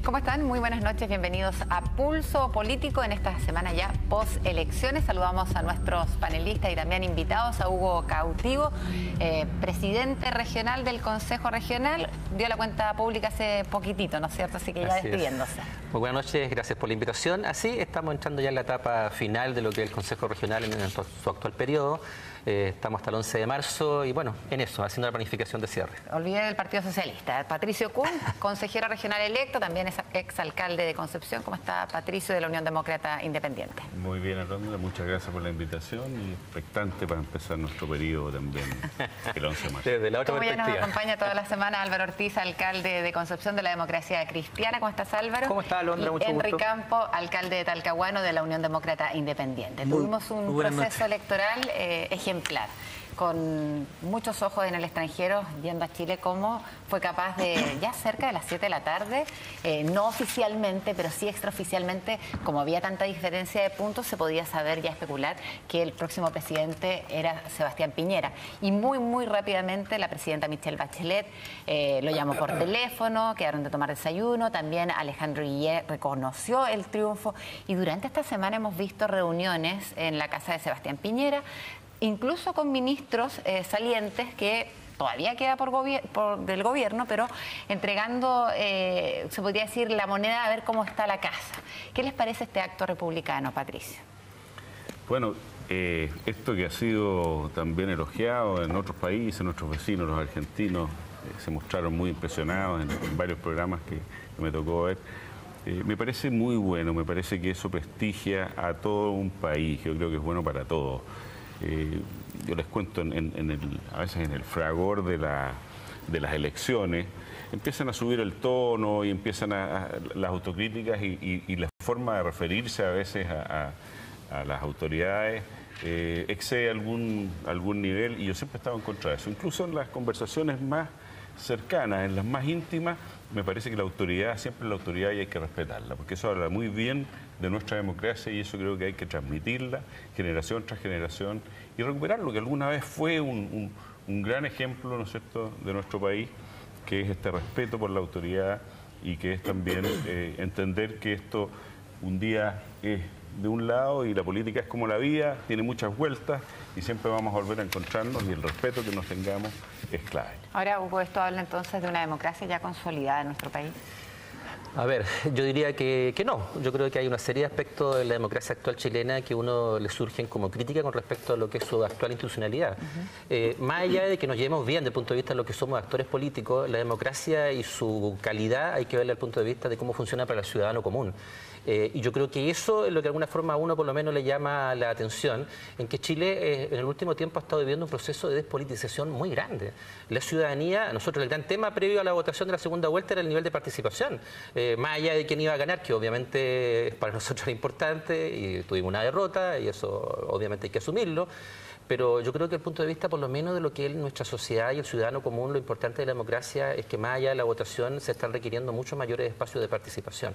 ¿Cómo están? Muy buenas noches, bienvenidos a Pulso Político en esta semana ya post-elecciones. Saludamos a nuestros panelistas y también invitados, a Hugo Cautivo, presidente regional del Consejo Regional. Dio la cuenta pública hace poquitito, ¿no es cierto? Así que ya despidiéndose. Muy buenas noches, gracias por la invitación. Así estamos entrando ya en la etapa final de lo que es el Consejo Regional en su actual periodo. Estamos hasta el 11 de marzo y bueno, en eso, haciendo la planificación de cierre. Olvidé del Partido Socialista. Patricio Kuhn, consejero regional electo, también es exalcalde de Concepción. ¿Cómo está Patricio, de la Unión Demócrata Independiente? Muy bien, Alondra, muchas gracias por la invitación y expectante para empezar nuestro periodo también el 11 de marzo. Desde la otra perspectiva. Nos acompaña toda la semana Álvaro Ortiz, alcalde de Concepción de la Democracia Cristiana. ¿Cómo estás, Álvaro? ¿Cómo está, Alondra? Mucho Henry gusto. Campo, alcalde de Talcahuano de la Unión Demócrata Independiente. Tuvimos un proceso electoral ejemplar, con muchos ojos en el extranjero, viendo a Chile cómo fue capaz de, ya cerca de las 7 de la tarde, no oficialmente, pero sí extraoficialmente, como había tanta diferencia de puntos, se podía saber, ya especular, que el próximo presidente era Sebastián Piñera. Y muy rápidamente la presidenta Michelle Bachelet lo llamó por teléfono, quedaron de tomar desayuno, también Alejandro Guillet reconoció el triunfo, y durante esta semana hemos visto reuniones en la casa de Sebastián Piñera, incluso con ministros salientes que todavía queda del gobierno, pero entregando, se podría decir, la moneda a ver cómo está la casa. ¿Qué les parece este acto republicano, Patricio? Bueno, esto que ha sido también elogiado en otros países, nuestros vecinos, los argentinos, se mostraron muy impresionados en varios programas que me tocó ver. Me parece muy bueno, me parece que eso prestigia a todo un país, yo creo que es bueno para todos. Yo les cuento, a veces en el fragor de las elecciones, empiezan a subir el tono y empiezan las autocríticas y la forma de referirse a veces a las autoridades excede algún nivel, y yo siempre he estado en contra de eso. Incluso en las conversaciones más cercanas, en las más íntimas, me parece que la autoridad, siempre la autoridad, y hay que respetarla, porque eso habla muy bien de nuestra democracia y eso creo que hay que transmitirla generación tras generación y recuperar lo que alguna vez fue un gran ejemplo, ¿no es cierto?, de nuestro país, que es este respeto por la autoridad y que es también entender que esto un día es de un lado y la política es como la vida, tiene muchas vueltas y siempre vamos a volver a encontrarnos, y el respeto que nos tengamos es clave. Ahora, Hugo, esto habla entonces de una democracia ya consolidada en nuestro país. A ver, yo diría que no. Yo creo que hay una serie de aspectos de la democracia actual chilena que uno le surgen como crítica con respecto a lo que es su actual institucionalidad. Más allá de que nos llevemos bien desde el punto de vista de lo que somos actores políticos, la democracia y su calidad hay que verla desde el punto de vista de cómo funciona para el ciudadano común. Y yo creo que eso es lo que de alguna forma a uno por lo menos le llama la atención, en que Chile en el último tiempo ha estado viviendo un proceso de despolitización muy grande. La ciudadanía, nosotros el gran tema previo a la votación de la segunda vuelta era el nivel de participación. Más allá de quién iba a ganar, que obviamente para nosotros era importante, y tuvimos una derrota, y eso obviamente hay que asumirlo. Pero yo creo que desde el punto de vista, por lo menos, de lo que es nuestra sociedad y el ciudadano común, lo importante de la democracia es que más allá de la votación se están requiriendo muchos mayores espacios de participación.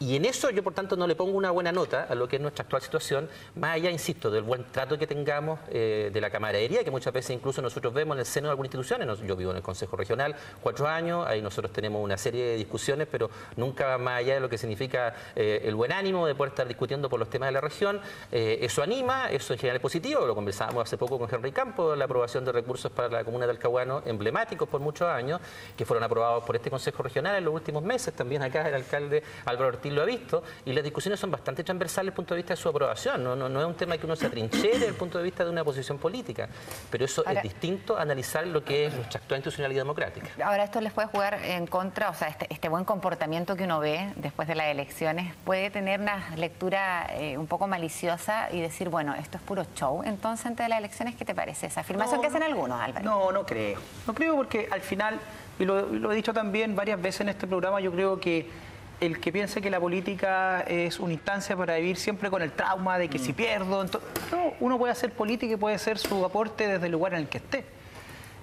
Y en eso yo, por tanto, no le pongo una buena nota a lo que es nuestra actual situación, más allá, insisto, del buen trato que tengamos de la camaradería, que muchas veces incluso nosotros vemos en el seno de algunas instituciones. Yo vivo en el Consejo Regional 4 años, ahí nosotros tenemos una serie de discusiones, pero nunca más allá de lo que significa el buen ánimo de poder estar discutiendo por los temas de la región. Eso anima, eso en general es positivo. Lo conversábamos hace poco con Henry Campo, la aprobación de recursos para la comuna de Talcahuano, emblemáticos por muchos años, que fueron aprobados por este Consejo Regional en los últimos meses. También acá el alcalde Álvaro Ortiz lo ha visto, y las discusiones son bastante transversales desde el punto de vista de su aprobación. No es un tema que uno se atrinche desde el punto de vista de una posición política, pero eso es distinto a analizar lo que es nuestra actual institucionalidad democrática. Ahora, esto les puede jugar en contra, o sea, este buen comportamiento que uno ve después de las elecciones puede tener una lectura un poco maliciosa y decir, bueno, esto es puro show. Entonces, antes de las elecciones, ¿qué te parece esa afirmación que hacen algunos, Álvaro? No creo. No creo, porque al final, y lo he dicho también varias veces en este programa, yo creo que el que piense que la política es una instancia para vivir siempre con el trauma de que si pierdo... No, uno puede hacer política y puede hacer su aporte desde el lugar en el que esté.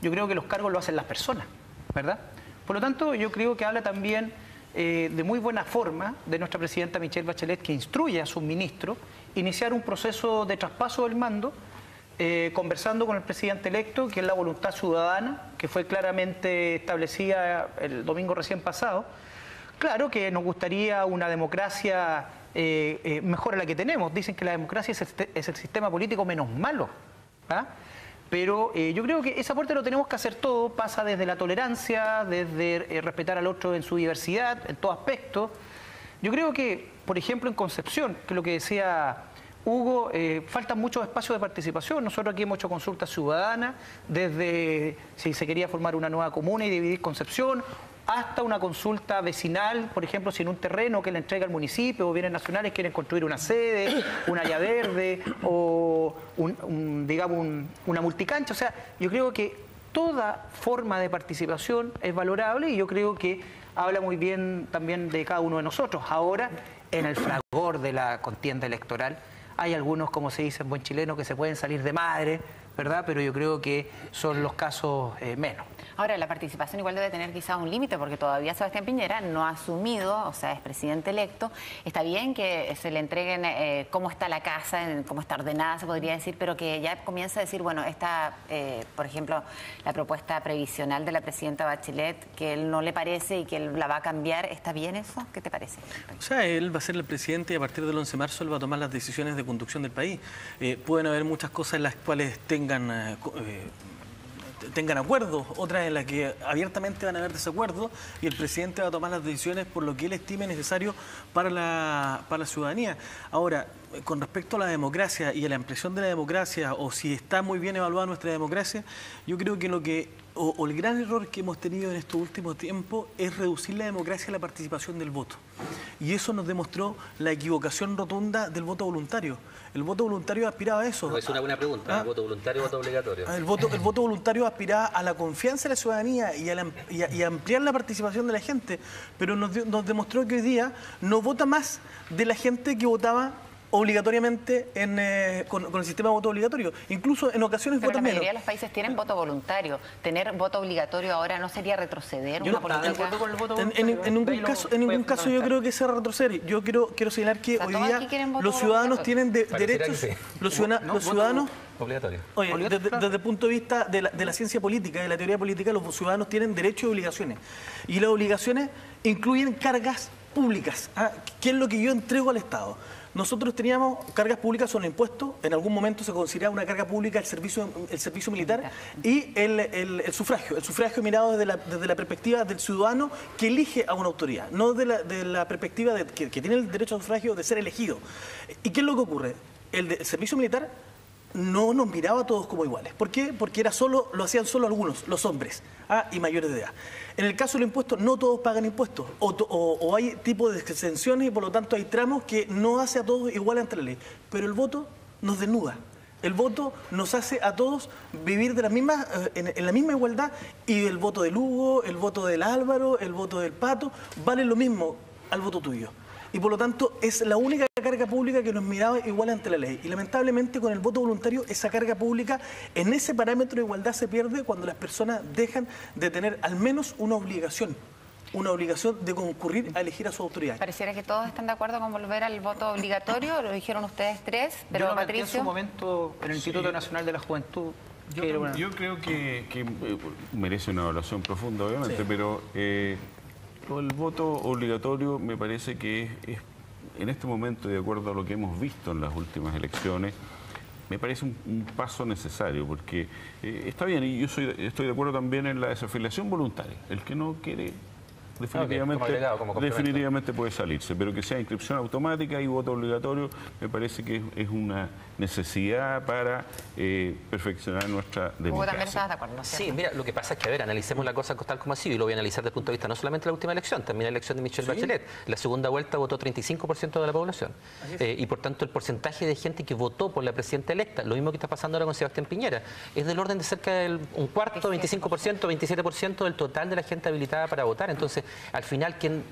yo creo que los cargos lo hacen las personas, ¿verdad? Por lo tanto, yo creo que habla también de muy buena forma de nuestra presidenta Michelle Bachelet, que instruye a sus ministros iniciar un proceso de traspaso del mando, conversando con el presidente electo, que es la voluntad ciudadana, que fue claramente establecida el domingo recién pasado. Claro que nos gustaría una democracia mejor a la que tenemos. Dicen que la democracia es el sistema político menos malo, ¿ah? Pero yo creo que ese aporte lo tenemos que hacer todo, pasa desde la tolerancia, desde respetar al otro en su diversidad, en todo aspecto. Yo creo que, por ejemplo, en Concepción, que es lo que decía Hugo, faltan muchos espacios de participación. Nosotros aquí hemos hecho consultas ciudadanas, desde si se quería formar una nueva comuna y dividir Concepción, hasta una consulta vecinal, por ejemplo, si en un terreno que le entrega el municipio o bienes nacionales quieren construir una sede, un área verde o una multicancha. O sea, yo creo que toda forma de participación es valorable y yo creo que habla muy bien también de cada uno de nosotros. Ahora, en el fragor de la contienda electoral, hay algunos, como se dice en buen chileno, que se pueden salir de madre, ¿verdad? Pero yo creo que son los casos menos. Ahora, la participación igual debe tener quizá un límite, porque todavía Sebastián Piñera no ha asumido, o sea, es presidente electo. Está bien que se le entreguen cómo está la casa, cómo está ordenada, se podría decir, pero que ya comienza a decir, bueno, esta, por ejemplo, la propuesta previsional de la presidenta Bachelet, que él no le parece y que él la va a cambiar, ¿está bien eso? ¿Qué te parece? O sea, él va a ser el presidente y a partir del 11 de marzo él va a tomar las decisiones de conducción del país. Pueden haber muchas cosas en las cuales tengan acuerdos, otras en las que abiertamente van a haber desacuerdos y el presidente va a tomar las decisiones por lo que él estime necesario para la ciudadanía. Ahora, con respecto a la democracia y a la impresión de la democracia o si está muy bien evaluada nuestra democracia, yo creo que el gran error que hemos tenido en estos últimos tiempos es reducir la democracia a la participación del voto. Y eso nos demostró la equivocación rotunda del voto voluntario. El voto voluntario aspiraba a eso. No, es una buena pregunta, ¿el voto voluntario o voto obligatorio? El voto voluntario aspiraba a la confianza de la ciudadanía y a ampliar la participación de la gente, pero nos demostró que hoy día no vota más de la gente que votaba obligatoriamente con el sistema de voto obligatorio. Incluso en ocasiones votan menos. La mayoría de los países tienen voto voluntario. Tener voto obligatorio ahora no sería retroceder una política. En ningún caso yo creo que sea retroceder. Yo quiero señalar que hoy día los ciudadanos tienen derechos. Sí. Los ciudadanos obligatorio. Oye, desde el punto de vista de la ciencia política, de la teoría política, los ciudadanos tienen derechos y obligaciones. Y las obligaciones incluyen cargas públicas, que es lo que yo entrego al Estado. Nosotros teníamos cargas públicas, son impuestos, en algún momento se consideraba una carga pública el servicio militar y el sufragio mirado desde la perspectiva del ciudadano que elige a una autoridad, no de la perspectiva que tiene el derecho al sufragio de ser elegido. ¿Y qué es lo que ocurre? El servicio militar no nos miraba a todos como iguales. ¿Por qué? Porque lo hacían solo algunos, los hombres y mayores de edad. En el caso de los impuestos, no todos pagan impuestos, o hay tipos de exenciones y por lo tanto hay tramos que no hace a todos iguales ante la ley. Pero el voto nos desnuda. El voto nos hace a todos vivir de en la misma igualdad y el voto del Hugo, el voto del Álvaro, el voto del Pato, vale lo mismo al voto tuyo. Y por lo tanto es la única carga pública que nos miraba igual ante la ley. Y lamentablemente con el voto voluntario esa carga pública en ese parámetro de igualdad se pierde cuando las personas dejan de tener al menos una obligación de concurrir a elegir a su autoridad. Pareciera que todos están de acuerdo con volver al voto obligatorio, lo dijeron ustedes tres, pero Patricio... en su momento en el Instituto Nacional de la Juventud. Yo creo que merece una evaluación profunda, obviamente, pero... el voto obligatorio me parece que es, en este momento, de acuerdo a lo que hemos visto en las últimas elecciones, me parece un paso necesario, porque está bien, y yo estoy de acuerdo también en la desafiliación voluntaria. El que no quiere, definitivamente puede salirse, pero que sea inscripción automática y voto obligatorio, me parece que es una necesidad para perfeccionar nuestra democracia. ¿Vos también estás de acuerdo? ¿No? Sí, mira, lo que pasa es que, a ver, analicemos la cosa tal como ha sido, y lo voy a analizar desde el punto de vista no solamente de la última elección, también la elección de Michelle Bachelet. La segunda vuelta votó 35% de la población. Y por tanto el porcentaje de gente que votó por la presidenta electa, lo mismo que está pasando ahora con Sebastián Piñera, es del orden de cerca del un cuarto, 25%, 27% del total de la gente habilitada para votar. Entonces, al final quien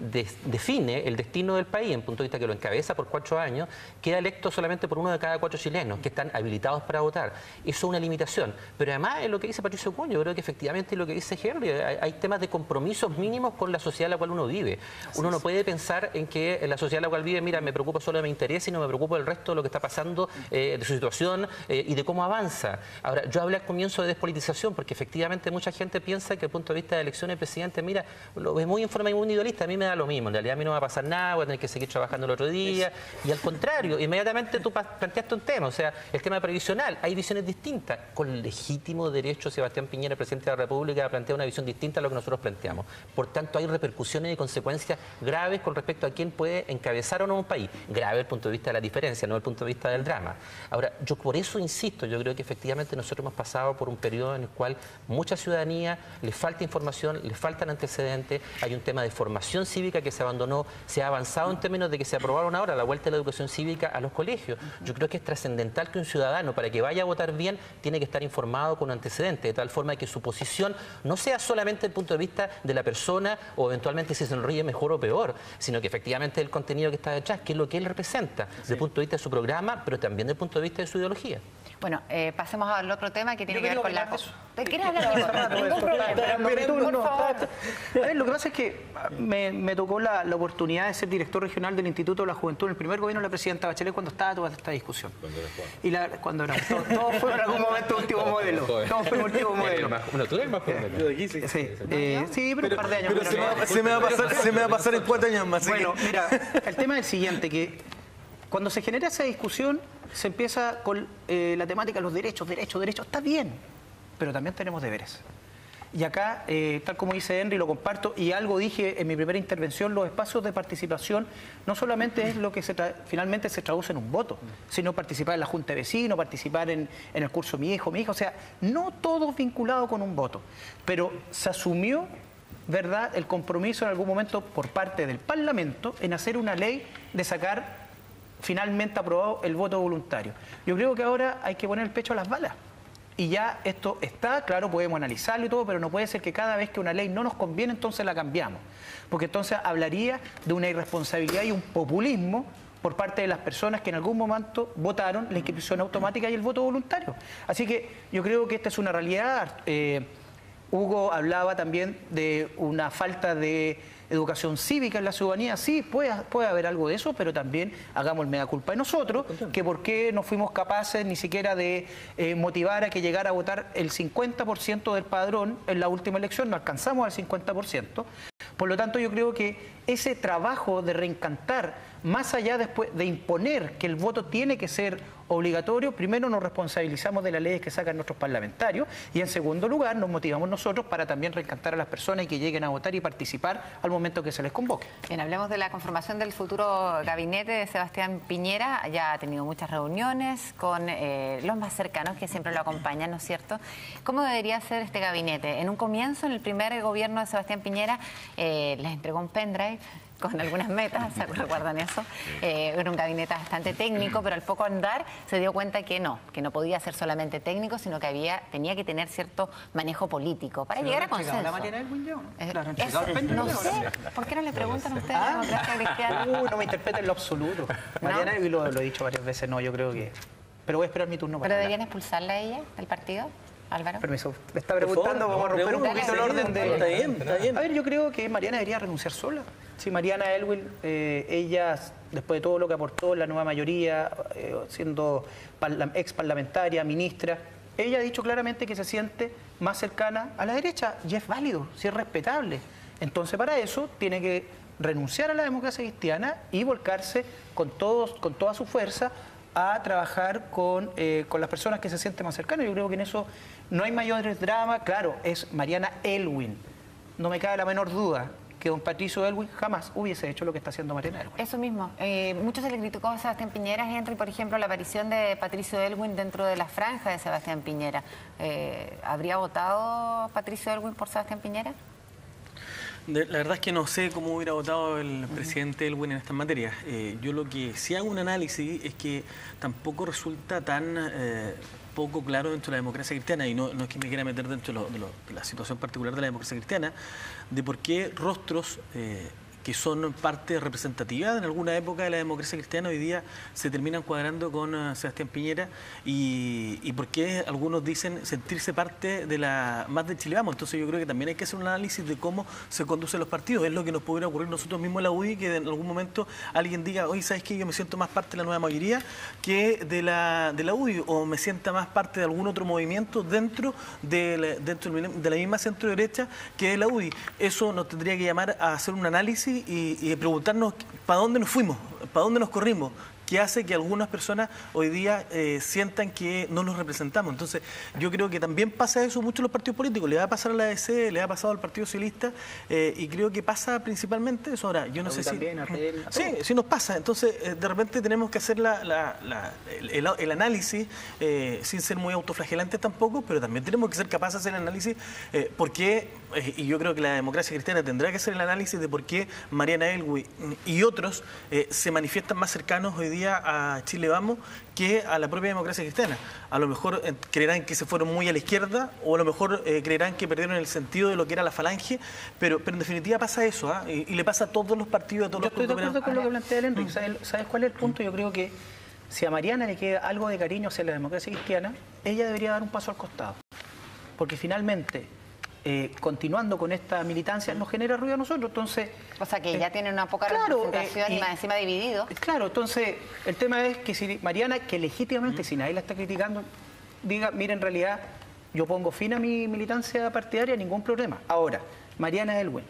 define el destino del país, en punto de vista que lo encabeza por 4 años, queda electo solamente por 1 de cada 4 chilenos que están habilitados para votar. Eso es una limitación. Pero además, en lo que dice Patricio Acuña, yo creo que efectivamente lo que dice Henry, hay temas de compromisos mínimos con la sociedad en la cual uno vive. Uno no puede pensar en que en la sociedad en la cual vive, mira, me preocupo solo de mi interés y no me preocupo del resto de lo que está pasando, de su situación y de cómo avanza. Ahora, yo hablé al comienzo de despolitización porque efectivamente mucha gente piensa que desde el punto de vista de elecciones, el presidente, mira, lo ve muy en forma muy individualista, a mí me da lo mismo, en realidad a mí no va a pasar nada, voy a tener que seguir trabajando el otro día, y al contrario, inmediatamente tú planteaste un tema, o sea, el tema previsional, hay visiones distintas, con legítimo derecho Sebastián Piñera, el presidente de la República, plantea una visión distinta a lo que nosotros planteamos. Por tanto, hay repercusiones y consecuencias graves con respecto a quién puede encabezar o no un país. Grave desde el punto de vista de la diferencia, no desde el punto de vista del drama. Ahora, yo por eso insisto, yo creo que efectivamente nosotros hemos pasado por un periodo en el cual mucha ciudadanía le falta información, le faltan antecedentes, hay un tema de formación cívica que se abandonó, se ha avanzado en términos de que se aprobaron ahora la vuelta de la educación cívica a los colegios. Yo creo que es trascendental que un ciudadano, para que vaya a votar bien, tiene que estar informado con antecedentes, de tal forma que su posición no sea solamente desde el punto de vista de la persona o eventualmente si se sonríe mejor o peor, sino que efectivamente el contenido que está detrás, que es lo que él representa, desde el punto de vista de su programa, pero también desde el punto de vista de su ideología. Bueno, pasemos al otro tema que tiene que ver con la... ¿Te quieres hablar de ningún problema? A ver, lo que pasa es que me tocó la oportunidad de ser director regional del Instituto de la Juventud en el primer gobierno de la presidenta Bachelet cuando estaba toda esta discusión. Cuando era todos fueron en algún momento último modelo. Todos fuimos último modelo. Bueno, tú eres más joven. Sí, pero un par de años. Pero se me va a pasar en 4 años más. Bueno, mira, el tema es el siguiente, que cuando se genera esa discusión, se empieza con la temática de los derechos, está bien, pero también tenemos deberes. Y acá, tal como dice Henry, lo comparto, y algo dije en mi primera intervención, los espacios de participación no solamente es lo que finalmente se traduce en un voto, sino participar en la junta de vecinos, participar en el curso mi hijo, o sea, no todo vinculado con un voto, pero se asumió, ¿verdad?, el compromiso en algún momento por parte del Parlamento en hacer una ley de sacar finalmente aprobado el voto voluntario. Yo creo que ahora hay que poner el pecho a las balas. Y ya esto está, claro, podemos analizarlo y todo, pero no puede ser que cada vez que una ley no nos conviene, entonces la cambiamos. Porque entonces hablaría de una irresponsabilidad y un populismo por parte de las personas que en algún momento votaron la inscripción automática y el voto voluntario. Así que yo creo que esta es una realidad. Hugo hablaba también de una falta de educación cívica en la ciudadanía. Sí, puede haber algo de eso, pero también hagamos el mea culpa de nosotros, que por qué no fuimos capaces ni siquiera de motivar a que llegara a votar el 50% del padrón en la última elección, no alcanzamos al 50%. Por lo tanto, yo creo que ese trabajo de reencantar, más allá después de imponer que el voto tiene que ser obligatorio, primero nos responsabilizamos de las leyes que sacan nuestros parlamentarios y en segundo lugar nos motivamos nosotros para también reencantar a las personas y que lleguen a votar y participar al momento que se les convoque. Bien, hablemos de la conformación del futuro gabinete de Sebastián Piñera. Ya ha tenido muchas reuniones con los más cercanos que siempre lo acompañan, ¿no es cierto? ¿Cómo debería ser este gabinete? En un comienzo, en el primer gobierno de Sebastián Piñera, les entregó un pendrive con algunas metas, ¿se recuerdan eso? Era un gabinete bastante técnico, pero al poco andar se dio cuenta que no podía ser solamente técnico, sino que tenía que tener cierto manejo político para llegar a consenso. ¿La Mariana Elwin ya o no? No sé, ¿por qué no le preguntan a ustedes a la democracia cristiana? No me interpreten en lo absoluto. Mariana Elwin lo he dicho varias veces, no, yo creo que... Pero voy a esperar mi turno para ¿Pero deberían expulsarla a ella del partido? Álvaro. Permiso, me está preguntando, vamos a romper un poquito el orden de... Está bien. A ver, yo creo que Mariana debería renunciar sola. Si Mariana Elwin, ella, después de todo lo que aportó en la nueva mayoría, siendo ex parlamentaria, ministra, ella ha dicho claramente que se siente más cercana a la derecha, y es válido, sí es respetable. Entonces, para eso, tiene que renunciar a la democracia cristiana y volcarse con toda su fuerza a trabajar con las personas que se sienten más cercanas. Yo creo que en eso no hay mayores dramas. Claro, es Mariana Elwin. No me cabe la menor duda que don Patricio Elwin jamás hubiese hecho lo que está haciendo Mariana Elwin. Eso mismo. Mucho se le criticó a Sebastián Piñera, Henry, por ejemplo, la aparición de Patricio Elwin dentro de la franja de Sebastián Piñera. ¿Habría votado Patricio Elwin por Sebastián Piñera? La verdad es que no sé cómo hubiera votado el presidente Elwin en estas materias. Yo lo que sí hago un análisis es que tampoco resulta tan poco claro dentro de la democracia cristiana, y no es que me quiera meter dentro de la situación particular de la democracia cristiana, de por qué rostros que son parte representativa en alguna época de la democracia cristiana hoy día se terminan cuadrando con Sebastián Piñera, y por qué algunos dicen sentirse parte de más de Chile Vamos. Entonces yo creo que también hay que hacer un análisis de cómo se conducen los partidos. Es lo que nos pudiera ocurrir nosotros mismos en la UDI, que en algún momento alguien diga, oye, ¿sabes qué? Yo me siento más parte de la nueva mayoría que de la UDI, o me sienta más parte de algún otro movimiento dentro de la misma centro derecha que de la UDI. Eso nos tendría que llamar a hacer un análisis y preguntarnos para dónde nos fuimos, para dónde nos corrimos, que hace que algunas personas hoy día sientan que no nos representamos. Entonces, yo creo que también pasa eso mucho en los partidos políticos. Le va a pasar a la ADC, le ha pasado al Partido Socialista, y creo que pasa principalmente eso. Ahora, yo no sé si... Sí nos pasa. Entonces, de repente tenemos que hacer el análisis, sin ser muy autoflagelantes tampoco, pero también tenemos que ser capaces de hacer el análisis porque, y yo creo que la democracia cristiana tendrá que hacer el análisis de por qué Mariana Elwin y otros se manifiestan más cercanos hoy día a Chile Vamos que a la propia democracia cristiana. A lo mejor creerán que se fueron muy a la izquierda, o a lo mejor creerán que perdieron el sentido de lo que era la falange, pero en definitiva pasa eso, y le pasa a todos los partidos, a todos los grupos. Yo estoy de acuerdo con lo que plantea el Enrique. ¿Sabes cuál es el punto? Yo creo que si a Mariana le queda algo de cariño hacia la democracia cristiana, ella debería dar un paso al costado. Porque finalmente, continuando con esta militancia, nos genera ruido a nosotros. Entonces, o sea, que ya tiene una poca representación y más encima dividido. Claro, entonces el tema es que si Mariana, que legítimamente, si nadie la está criticando, diga, mira, en realidad yo pongo fin a mi militancia partidaria, ningún problema. Ahora, Mariana Elwin,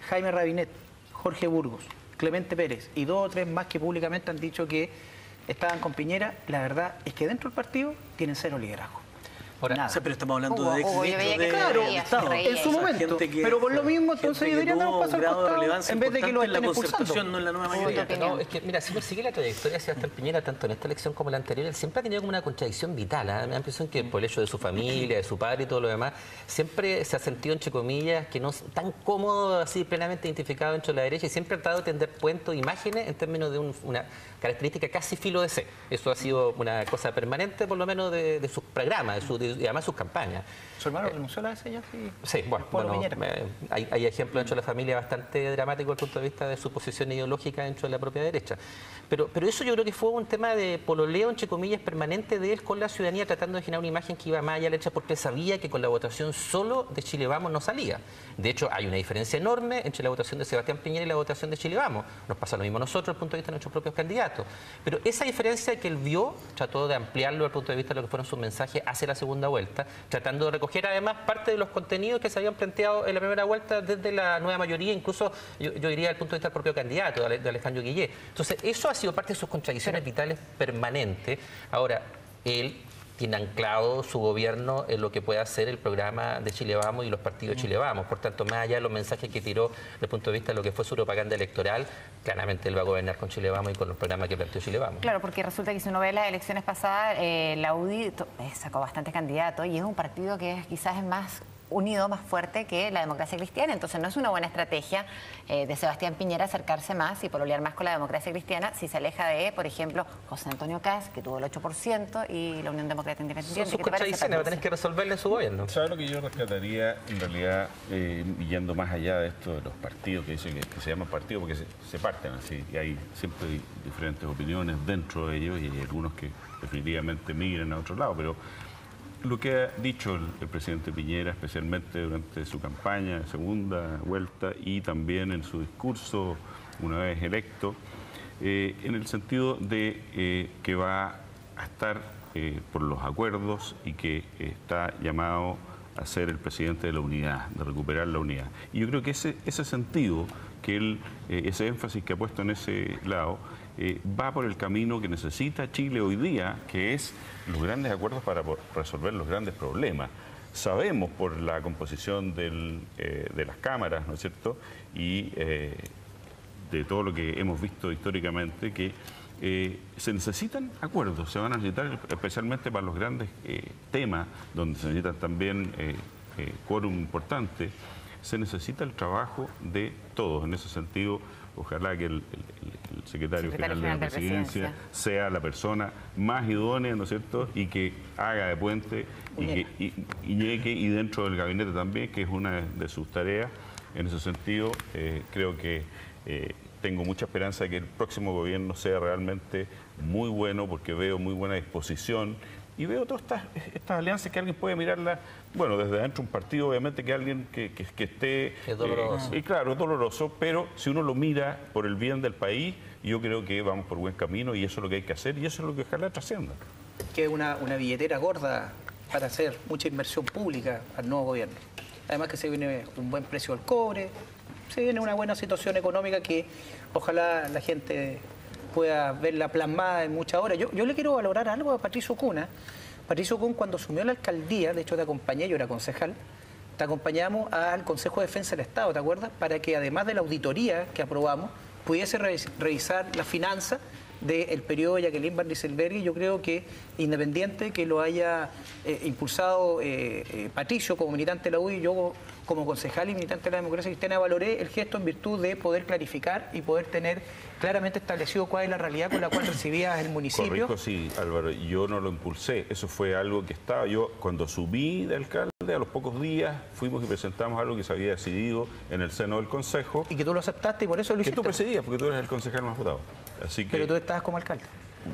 Jaime Rabinet, Jorge Burgos, Clemente Pérez y 2 o 3 más que públicamente han dicho que estaban con Piñera, la verdad es que dentro del partido tienen cero liderazgo. Ahora, pero estamos hablando de Estado en su momento, pero por lo mismo entonces deberían dar un paso al costado en vez de que lo estén expulsando. No en la nueva mayoría. No, es que mira, si persigue la trayectoria de Sebastián Piñera tanto en esta elección como en la anterior, él siempre ha tenido como una contradicción vital. Me da la impresión que por el hecho de su familia, de su padre y todo lo demás, siempre se ha sentido, entre comillas, que no es tan cómodo, así plenamente identificado dentro de la derecha, y siempre ha tratado de tender puentes, imágenes en términos de una característica casi filo de C. Eso ha sido una cosa permanente, por lo menos, de sus programas, y además sus campañas. ¿Su hermano renunció a la ADC ya? Sí, bueno hay ejemplos dentro de la familia bastante dramáticos desde el punto de vista de su posición ideológica dentro de la propia derecha. Pero eso yo creo que fue un tema de pololeo, entre comillas, permanente de él con la ciudadanía, tratando de generar una imagen que iba más allá de la derecha, porque sabía que con la votación solo de Chile Vamos no salía. De hecho, hay una diferencia enorme entre la votación de Sebastián Piñera y la votación de Chile Vamos. Nos pasa lo mismo a nosotros desde el punto de vista de nuestros propios candidatos. Pero esa diferencia que él vio, trató de ampliarlo desde el punto de vista de lo que fueron sus mensajes hacia la segunda vuelta, tratando de recoger además parte de los contenidos que se habían planteado en la primera vuelta desde la nueva mayoría, incluso yo diría desde el punto de vista del propio candidato, de Alejandro Guillé. Entonces, eso ha sido parte de sus contradicciones vitales permanentes. Ahora, él tiene anclado su gobierno en lo que puede hacer el programa de Chile Vamos y los partidos de Chile Vamos. Por tanto, más allá de los mensajes que tiró desde el punto de vista de lo que fue su propaganda electoral, claramente él va a gobernar con Chile Vamos y con los programas que planteó Chile Vamos. Claro, porque resulta que si uno ve las elecciones pasadas, la UDI sacó bastantes candidatos y es un partido que quizás es más unido, más fuerte que la democracia cristiana. Entonces no es una buena estrategia de Sebastián Piñera acercarse más y pololear más con la democracia cristiana si se aleja de, por ejemplo, José Antonio Kast, que tuvo el 8%, y la Unión Demócrata Independiente. Son sus contradicciones, va a tener que resolverle en su gobierno. ¿Sabes lo que yo rescataría, en realidad, yendo más allá de esto de los partidos que dicen que se llaman partidos porque se parten así, y hay siempre diferentes opiniones dentro de ellos y hay algunos que definitivamente migran a otro lado, pero lo que ha dicho el presidente Piñera, especialmente durante su campaña de segunda vuelta y también en su discurso una vez electo, en el sentido de que va a estar por los acuerdos y que está llamado a ser el presidente de la unidad, de recuperar la unidad. Y yo creo que ese sentido, que él, ese énfasis que ha puesto en ese lado, va por el camino que necesita Chile hoy día, que es los grandes acuerdos para resolver los grandes problemas. Sabemos por la composición de las cámaras, ¿no es cierto?, y de todo lo que hemos visto históricamente, que se necesitan acuerdos, se van a necesitar especialmente para los grandes temas, donde se necesitan también quórum importante. se necesita el trabajo de todos. En ese sentido, ojalá que el secretario general de la Presidencia sea la persona más idónea, ¿no es cierto?, y que haga de puente y dentro del gabinete también, que es una de sus tareas. En ese sentido, creo que tengo mucha esperanza de que el próximo gobierno sea realmente muy bueno, porque veo muy buena disposición y veo todas estas alianzas que alguien puede mirarlas, bueno, desde dentro de un partido, obviamente que alguien que esté... Es doloroso. Y claro, es doloroso, pero si uno lo mira por el bien del país, yo creo que vamos por buen camino y eso es lo que hay que hacer y eso es lo que ojalá trascienda. Que es una billetera gorda para hacer mucha inversión pública al nuevo gobierno. Además que se viene un buen precio del cobre, se viene una buena situación económica que ojalá la gente pueda verla plasmada en muchas horas. Yo le quiero valorar algo a Patricio Cuna. Patricio Cuna, cuando asumió la alcaldía, de hecho te acompañé, yo era concejal, te acompañamos al Consejo de Defensa del Estado, ¿te acuerdas? Para que además de la auditoría que aprobamos, pudiese revisar la finanza del periodo de Jacqueline Van Rysselberghe. Yo creo que, independiente que lo haya impulsado Patricio como militante de la UDI, yo como concejal y militante de la democracia cristiana valoré el gesto en virtud de poder clarificar y poder tener claramente establecido cuál es la realidad con la cual recibía el municipio. Correcto, sí, Álvaro, yo no lo impulsé, eso fue algo que estaba, yo cuando subí de alcalde, a los pocos días fuimos y presentamos algo que se había decidido en el seno del Consejo. Y que tú lo aceptaste y por eso lo hiciste. Que tú presidías, porque tú eres el concejal más votado. Así que, pero tú estabas como alcalde.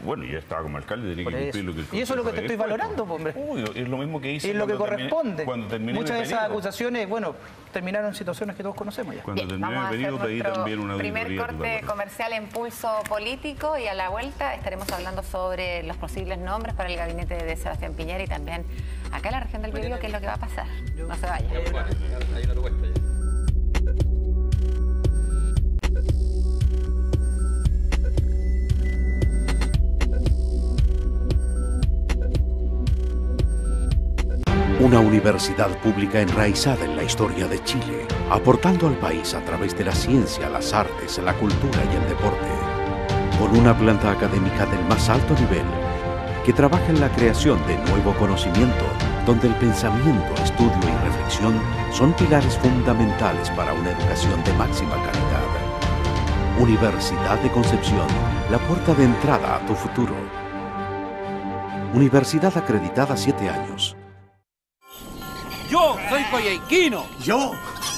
Bueno, yo estaba como alcalde, tenía que cumplir lo que el y eso es lo que te estoy valorando, hombre. Uy, es lo mismo que hice. Y es lo que corresponde. Cuando terminé muchas de esas acusaciones, bueno, terminaron en situaciones que todos conocemos ya. Cuando terminé el periodo pedí también una auditoría. Primer corte comercial en Pulso Político y a la vuelta estaremos hablando sobre los posibles nombres para el gabinete de Sebastián Piñera y también acá en la región del Biobío, qué es lo que va a pasar. No se vaya. Hay una propuesta ya. Una universidad pública enraizada en la historia de Chile, aportando al país a través de la ciencia, las artes, la cultura y el deporte. Con una planta académica del más alto nivel, que trabaja en la creación de nuevo conocimiento, donde el pensamiento, estudio y reflexión son pilares fundamentales para una educación de máxima calidad. Universidad de Concepción, la puerta de entrada a tu futuro. Universidad acreditada 7 años. Yo soy Coyhaiquino. Yo,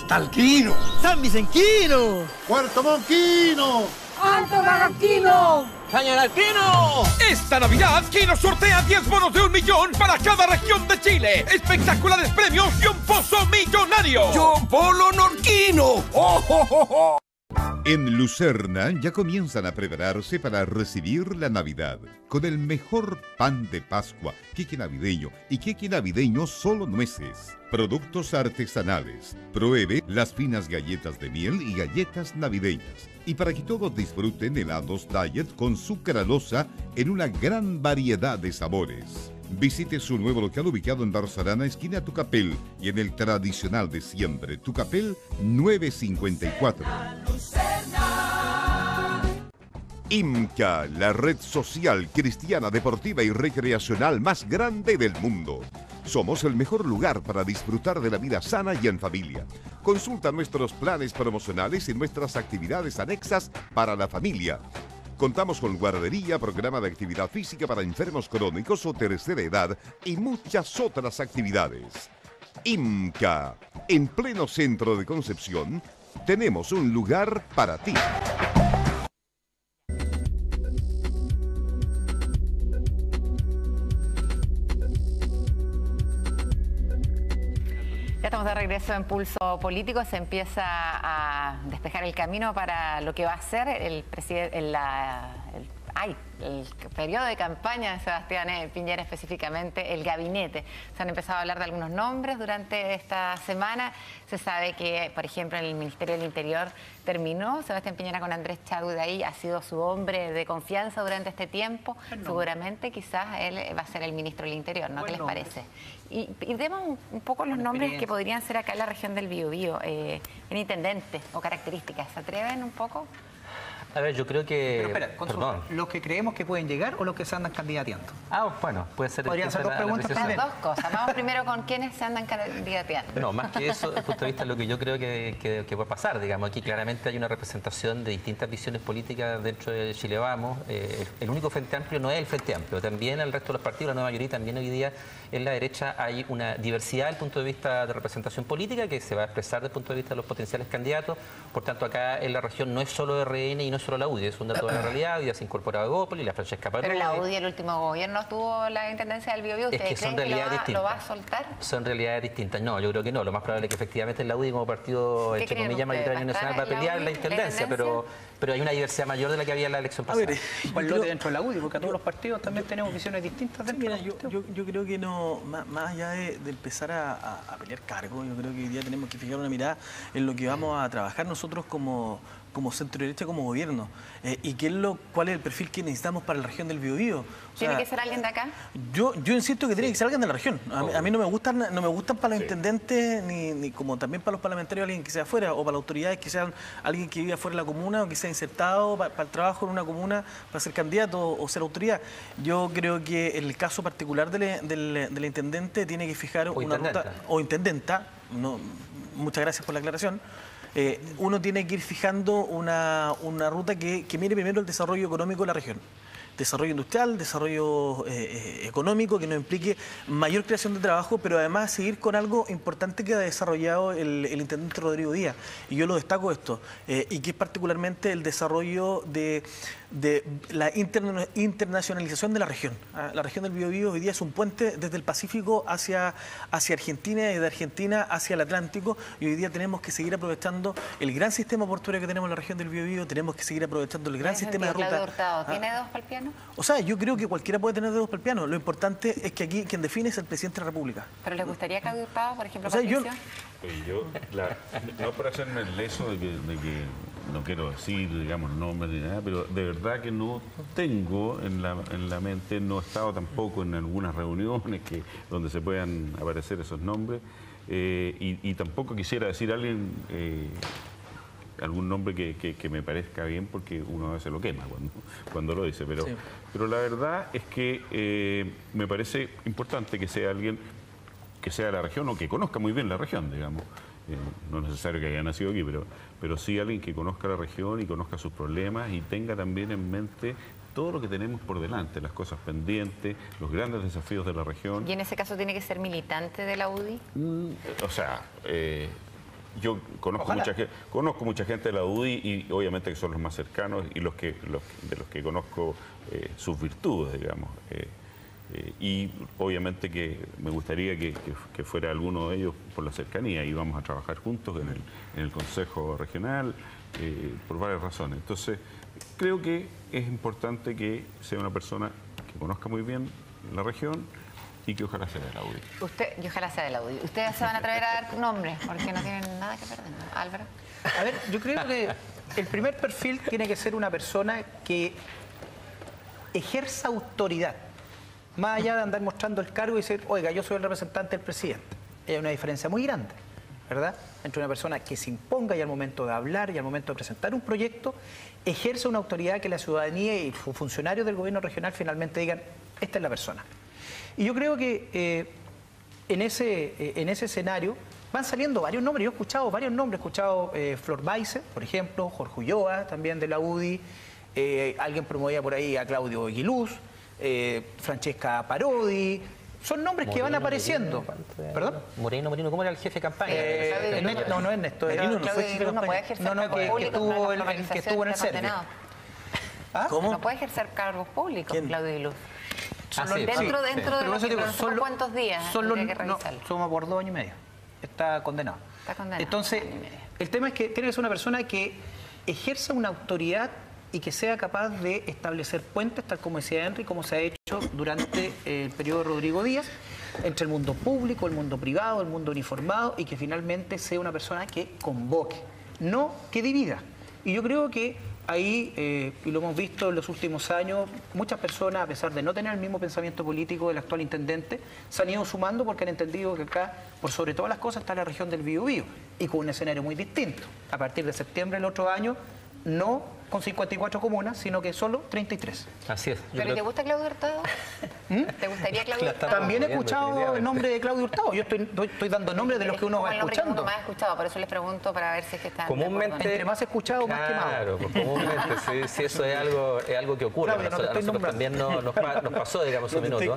Talquino. San Vicenquino. Puerto Monquino. Alto Barranquino. ¡Cañonalquino! Esta Navidad, Quino sortea 10 bonos de 1 millón para cada región de Chile. Espectaculares premios y un pozo millonario. ¡Yo, Polo Norquino! ¡Oh, oh, oh, oh! En Lucerna ya comienzan a prepararse para recibir la Navidad con el mejor pan de Pascua, queque navideño y queque navideño solo nueces. Productos artesanales. Pruebe las finas galletas de miel y galletas navideñas. Y para que todos disfruten helados Diet con sucralosa en una gran variedad de sabores. Visite su nuevo local ubicado en Barzarana, esquina Tucapel, y en el tradicional de siempre, Tucapel 954. IMCA, la red social cristiana, deportiva y recreacional más grande del mundo. Somos el mejor lugar para disfrutar de la vida sana y en familia. Consulta nuestros planes promocionales y nuestras actividades anexas para la familia. Contamos con guardería, programa de actividad física para enfermos crónicos o tercera edad y muchas otras actividades. IMCA, en pleno centro de Concepción, tenemos un lugar para ti. Ya estamos de regreso en Pulso Político. Se empieza a despejar el camino para lo que va a ser el periodo de campaña de Sebastián Piñera, específicamente el gabinete. Se han empezado a hablar de algunos nombres durante esta semana. Se sabe que, por ejemplo, en el Ministerio del Interior terminó Sebastián Piñera con Andrés Chadwick ahí, ha sido su hombre de confianza durante este tiempo. Seguramente quizás él va a ser el ministro del Interior, ¿no? ¿Qué les parece? Y demos un poco los nombres que podrían ser acá en la región del Biobío, en intendentes o características. ¿Se atreven un poco? A ver, yo creo que... Pero espera, consulta, ¿los que creemos que pueden llegar o los que se andan candidateando? Bueno, puede ser... Podrían ser dos preguntas también. Las dos cosas. Vamos primero con quiénes se andan candidateando. No, más que eso, desde el punto de vista de lo que yo creo que puede pasar, digamos, aquí claramente hay una representación de distintas visiones políticas dentro de Chile Vamos. El único Frente Amplio no es el Frente Amplio, también el resto de los partidos, la nueva mayoría, también hoy día en la derecha hay una diversidad desde el punto de vista de representación política que se va a expresar desde el punto de vista de los potenciales candidatos. Por tanto, acá en la región no es solo RN y no es solo la UDI, es un dato de la realidad. Hoy ya se incorpora a Gópoli, la Francesca Parodi. Pero la UDI, el último gobierno, tuvo la intendencia del Biobío. ¿Ustedes creen que lo va a soltar? Son realidades distintas. No, yo creo que no. Lo más probable es que efectivamente la UDI como partido, entre comillas, mayoritario nacional va a pelear la intendencia, pero hay una diversidad mayor de la que había en la elección pasada. ¿Cuál lote dentro de la UDI? Porque a todos los partidos también tenemos visiones distintas. Mira, yo creo que no, más allá de empezar a pelear cargos, yo creo que hoy día tenemos que fijar una mirada en lo que vamos a trabajar nosotros como centro derecha, como gobierno, y cuál es el perfil que necesitamos para la región del Biobío. ¿Tiene que ser alguien de acá? Yo insisto que tiene que ser alguien de la región. A mí no me gustan para los intendentes, ni como también para los parlamentarios, alguien que sea afuera, o para las autoridades que sean alguien que viva fuera de la comuna, o que sea insertado para el trabajo en una comuna, para ser candidato o ser autoridad. Yo creo que en el caso particular del intendente tiene que fijar una ruta, o intendenta, no, muchas gracias por la aclaración. Uno tiene que ir fijando una ruta que mire primero el desarrollo económico de la región. Desarrollo industrial, desarrollo económico, que nos implique mayor creación de trabajo, pero además seguir con algo importante que ha desarrollado el intendente Rodrigo Díaz. Y yo lo destaco esto, y que es particularmente el desarrollo de la internacionalización de la región. La región del Biobío hoy día es un puente desde el Pacífico hacia Argentina y de Argentina hacia el Atlántico, y hoy día tenemos que seguir aprovechando el gran sistema portuario que tenemos en la región del Biobío, tenemos que seguir aprovechando el gran sistema de ruta. ¿Tiene dedos para el piano? O sea, yo creo que cualquiera puede tener dedos para el piano. Lo importante es que aquí quien define es el presidente de la República. ¿Pero les gustaría Claudio Hurtado, por ejemplo, no para hacerme el leso de que no quiero decir, digamos, nombres ni nada, pero de verdad que no tengo en la mente, no he estado tampoco en algunas reuniones donde se puedan aparecer esos nombres, y tampoco quisiera decir a alguien... algún nombre que me parezca bien, porque uno a veces lo quema cuando lo dice, pero la verdad es que me parece importante que sea alguien que sea de la región o que conozca muy bien la región, digamos. No es necesario que haya nacido aquí, pero sí alguien que conozca la región y conozca sus problemas y tenga también en mente todo lo que tenemos por delante, las cosas pendientes, los grandes desafíos de la región. ¿Y en ese caso tiene que ser militante de la UDI? Yo conozco mucha gente de la UDI y obviamente que son los más cercanos y de los que conozco sus virtudes, digamos. Y obviamente que me gustaría que fuera alguno de ellos por la cercanía, y vamos a trabajar juntos en el Consejo Regional por varias razones. Entonces, creo que es importante que sea una persona que conozca muy bien la región y que ojalá sea de la UDI. Y ojalá sea de la UDI. Ustedes se van a atrever a dar nombres porque no tienen nada que perder, ¿no? Álvaro. A ver, yo creo que el primer perfil tiene que ser una persona que ejerza autoridad, más allá de andar mostrando el cargo y decir, oiga, yo soy el representante del presidente. Hay una diferencia muy grande, ¿verdad?, entre una persona que se imponga y al momento de hablar y al momento de presentar un proyecto, ejerce una autoridad que la ciudadanía y los funcionarios del gobierno regional finalmente digan, esta es la persona. Y yo creo que en ese escenario van saliendo varios nombres. Yo he escuchado varios nombres. He escuchado Flor Baize, por ejemplo, Jorge Ulloa, también de la UDI. Alguien promovía por ahí a Claudio Aguiluz, Francesca Parodi. Son nombres que van apareciendo. ¿Perdón? Moreno, ¿cómo era el jefe de campaña? No es Néstor. Que estuvo en el CERVE. ¿Cómo? No puede ejercer cargos públicos, Claudio Aguiluz. Dentro de lo que nosotros, ¿cuántos días? Somos por 2 años y medio. Está condenado. Entonces, el tema es que tiene que ser una persona que ejerza una autoridad y que sea capaz de establecer puentes, tal como decía Henry, como se ha hecho durante el periodo de Rodrigo Díaz, entre el mundo público, el mundo privado, el mundo uniformado, y que finalmente sea una persona que convoque, no que divida. Y yo creo que ahí, y lo hemos visto en los últimos años, muchas personas, a pesar de no tener el mismo pensamiento político del actual intendente, se han ido sumando porque han entendido que acá, por sobre todas las cosas, está la región del Biobío, y con un escenario muy distinto. A partir de septiembre del otro año, no con 54 comunas, sino que solo 33. Así es. ¿Pero te gusta Claudio Hurtado? ¿Te gustaría Claudio Hurtado? También he escuchado el nombre de Claudio Hurtado. Yo estoy dando nombres de los que uno va escuchando. El nombre que uno más ha escuchado, por eso les pregunto para ver si es que están comúnmente, entre más escuchado, más quemado. Claro, comúnmente, sí, eso es algo que ocurre. Claro, a nosotros también nos pasó, digamos, un minuto.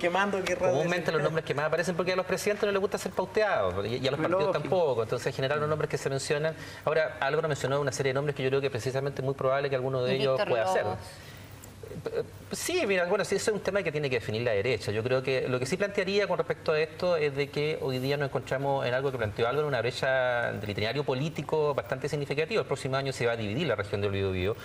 Comúnmente los nombres que más aparecen porque a los presidentes no les gusta ser pauteados y a los partidos tampoco. Entonces, en general, los nombres que se mencionan. Ahora, Álvaro mencionó una serie de nombres que yo creo que precisamente es muy probable que alguno de ellos pueda hacer. Sí, mira, bueno, sí, eso es un tema que tiene que definir la derecha. Yo creo que lo que sí plantearía con respecto a esto es de que hoy día nos encontramos en algo que planteó Álvaro, una brecha del itinerario político bastante significativo. El próximo año se va a dividir la región del Biobío.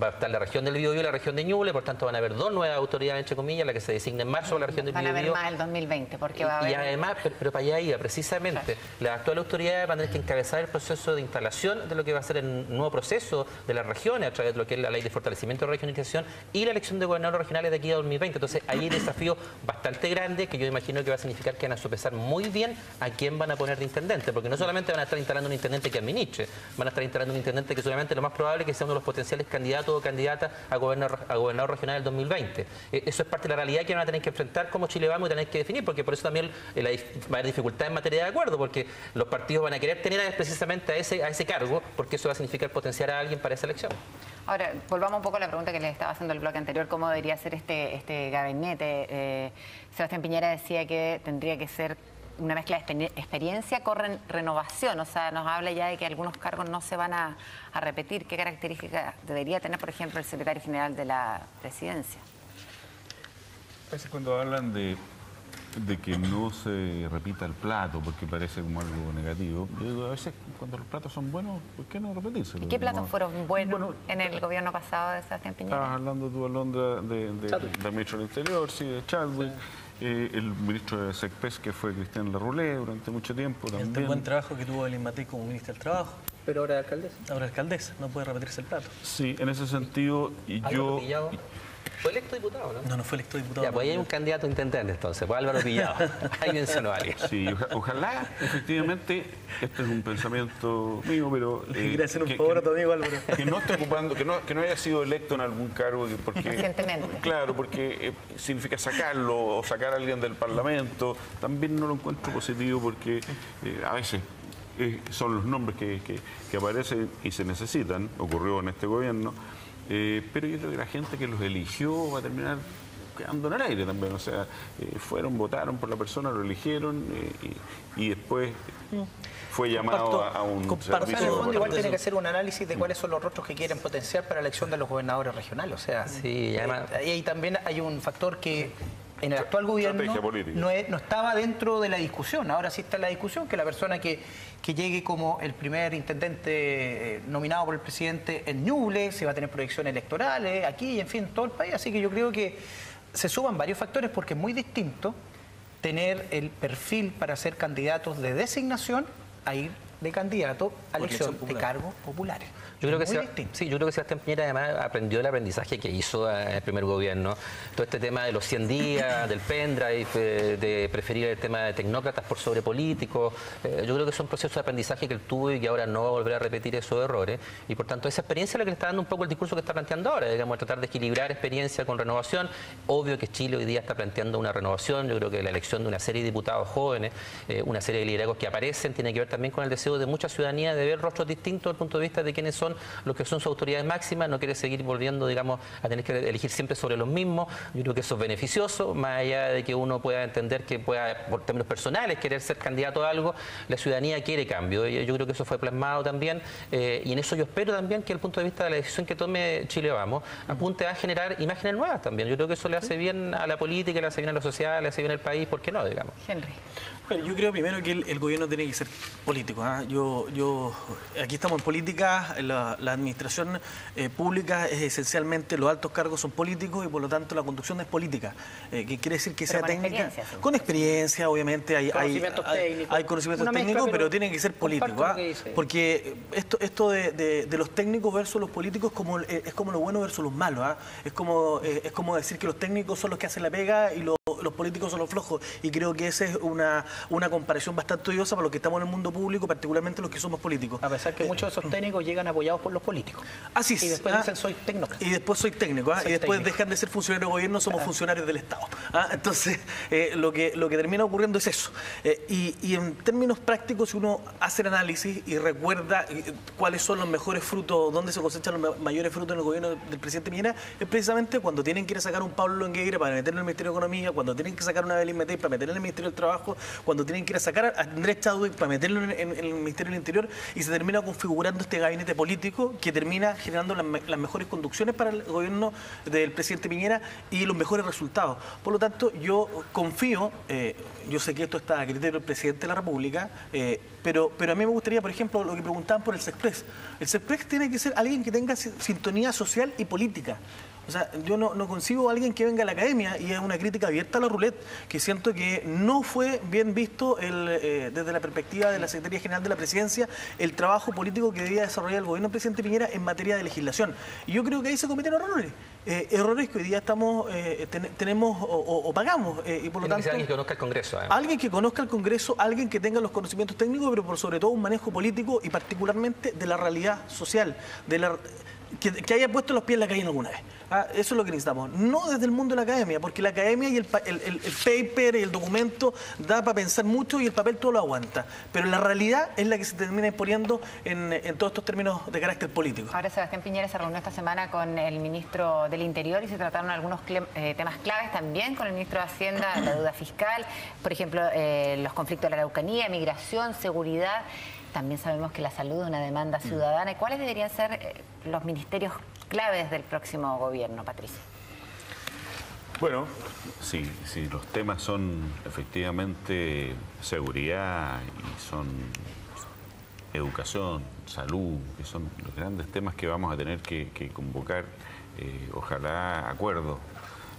Va a estar la región del Biobío y la región de Ñuble, por tanto van a haber dos nuevas autoridades, entre comillas, la que se designe en marzo, la región del Biobío. Van a haber más el 2020, porque va a haber... Y además, pero para allá iba, precisamente, las actuales autoridades van a tener que encabezar el proceso de instalación de lo que va a ser el nuevo proceso de las regiones a través de lo que es la ley de fortalecimiento de regionalización y la elección de gobernadores regionales de aquí a 2020. Entonces, ahí hay desafíos bastante grandes que yo imagino que va a significar que van a sopesar muy bien a quién van a poner de intendente, porque no solamente van a estar instalando un intendente que administre, van a estar instalando un intendente que solamente lo más probable es que sea uno de los potenciales candidatos o candidatas a gobernador regional del 2020. Eso es parte de la realidad que van a tener que enfrentar como Chile Vamos y tener que definir, porque por eso también va a haber dificultad en materia de acuerdo, porque los partidos van a querer tener precisamente a ese cargo, porque eso va a significar potenciar a alguien para esa elección. Ahora, volvamos un poco a la pregunta que les estaba haciendo el bloque anterior, ¿cómo debería ser este gabinete? Sebastián Piñera decía que tendría que ser una mezcla de experiencia con renovación, o sea, nos habla ya de que algunos cargos no se van a repetir. ¿Qué características debería tener, por ejemplo, el secretario general de la presidencia? A veces cuando hablan de que no se repita el plato, porque parece como algo negativo. Yo digo, a veces cuando los platos son buenos, ¿por qué no repetírselo? ¿Y qué platos fueron buenos en el gobierno pasado de Sebastián Piñera? Estabas hablando tú, Alondra, del ministro del Interior, sí, de Chadwick. Sí. El ministro de SECPES, que fue Cristian Larroulé durante mucho tiempo también. El buen trabajo que tuvo Belén Matei como ministra del Trabajo. Pero ahora alcaldesa. Ahora alcaldesa, no puede repetirse el plato. Sí, en ese sentido, y yo... ¿Fue electo diputado, no? No fue electo diputado. Ya, pues ahí hay un candidato a intendente entonces, pues Álvaro Pillado. Ahí mencionó a alguien. Sí, ojalá, efectivamente, este es un pensamiento mío, pero... Quiere hacer un favor a tu amigo Álvaro. Que no esté ocupando, que no haya sido electo en algún cargo, porque... Recientemente. Claro, porque significa sacarlo o sacar a alguien del Parlamento. También no lo encuentro positivo porque a veces son los nombres que aparecen y se necesitan, ocurrió en este gobierno. Pero yo creo que la gente que los eligió va a terminar quedando en el aire también. O sea, votaron por la persona, lo eligieron y después fue llamado a un servicio. En el fondo igual tiene que hacer un análisis de cuáles son los rostros que quieren potenciar para la elección de los gobernadores regionales. O sea, sí, además... ahí también hay un factor que en el actual gobierno no estaba dentro de la discusión. Ahora sí está en la discusión, que la persona que llegue como el primer intendente nominado por el presidente en Ñuble, se va a tener proyecciones electorales aquí y en fin, todo el país. Así que yo creo que se suman varios factores porque es muy distinto tener el perfil para ser candidatos de designación a ir de candidato a elección de cargos populares. Yo creo que yo creo que Sebastián Piñera además aprendió el aprendizaje que hizo en el primer gobierno. Todo este tema de los 100 días, del pendrive, de preferir el tema de tecnócratas por sobre políticos. Yo creo que son procesos de aprendizaje que él tuvo y que ahora no va a volver a repetir esos errores. Y por tanto, esa experiencia es la que le está dando un poco el discurso que está planteando ahora, digamos, tratar de equilibrar experiencia con renovación. Obvio que Chile hoy día está planteando una renovación. Yo creo que la elección de una serie de diputados jóvenes, una serie de liderazgos que aparecen, tiene que ver también con el deseo de mucha ciudadanía de ver rostros distintos desde el punto de vista de quiénes son los que son sus autoridades máximas, no quiere seguir volviendo, digamos, a tener que elegir siempre sobre los mismos. Yo creo que eso es beneficioso, más allá de que uno pueda entender que pueda, por términos personales, querer ser candidato a algo, la ciudadanía quiere cambio. Yo creo que eso fue plasmado también, y en eso yo espero también que, desde el punto de vista de la decisión que tome Chile Vamos, apunte a generar imágenes nuevas también. Yo creo que eso le hace bien a la política, le hace bien a la sociedad, le hace bien al país, ¿por qué no, digamos? Henry. Bueno, yo creo primero que el gobierno tiene que ser político. Aquí estamos en política, la administración pública es esencialmente, los altos cargos son políticos y por lo tanto la conducción es política, que quiere decir que sea técnica. Con experiencia, obviamente, hay conocimientos técnicos, pero tiene que ser político. Porque esto de los técnicos versus los políticos es como lo bueno versus los malos. Es como decir que los técnicos son los que hacen la pega y los políticos son los flojos, y creo que esa es una comparación bastante odiosa para los que estamos en el mundo público, particularmente los que somos políticos. A pesar que muchos de esos técnicos llegan apoyados por los políticos. Así es. Y después dicen soy tecnócrata. Y después soy técnico, y después dejan de ser funcionarios de gobierno, somos funcionarios del Estado. Entonces, lo que termina ocurriendo es eso. Y en términos prácticos, si uno hace el análisis y recuerda cuáles son los mejores frutos, dónde se cosechan los mayores frutos en el gobierno del presidente Piñera, es precisamente cuando tienen que ir a sacar un Pablo Longueira para meterlo en el Ministerio de Economía, cuando tienen que sacar una Belén Matei para meterlo en el Ministerio del Trabajo, cuando tienen que ir a sacar a Andrés Chadwick para meterlo en el Ministerio del Interior, y se termina configurando este gabinete político que termina generando las mejores conducciones para el gobierno del presidente Piñera y los mejores resultados. Por lo tanto, yo confío, yo sé que esto está a criterio del presidente de la República, pero a mí me gustaría, por ejemplo, lo que preguntaban por el CESPRES. El CESPRES tiene que ser alguien que tenga sintonía social y política. O sea, yo no concibo a alguien que venga a la academia, y es una crítica abierta a la roulette, que siento que no fue bien visto desde la perspectiva de la Secretaría General de la Presidencia el trabajo político que debía desarrollar el gobierno del presidente Piñera en materia de legislación. Y yo creo que ahí se cometieron errores. Errores que hoy día tenemos o pagamos. Y por lo tanto, alguien que conozca el Congreso. Además. Alguien que conozca el Congreso, alguien que tenga los conocimientos técnicos, pero por sobre todo un manejo político y particularmente de la realidad social, que haya puesto los pies en la calle alguna vez. Eso es lo que necesitamos. No desde el mundo de la academia, porque la academia y el paper y el documento da para pensar mucho y el papel todo lo aguanta. Pero la realidad es la que se termina imponiendo en todos estos términos de carácter político. Ahora Sebastián Piñera se reunió esta semana con el ministro del Interior y se trataron algunos temas claves también con el ministro de Hacienda, la deuda fiscal, por ejemplo, los conflictos de la Araucanía, migración, seguridad. También sabemos que la salud es una demanda ciudadana. ¿Y cuáles deberían ser los ministerios claves del próximo gobierno, Patricio? Bueno, sí, los temas son efectivamente seguridad y son educación, salud, que son los grandes temas que vamos a tener que convocar, ojalá acuerdos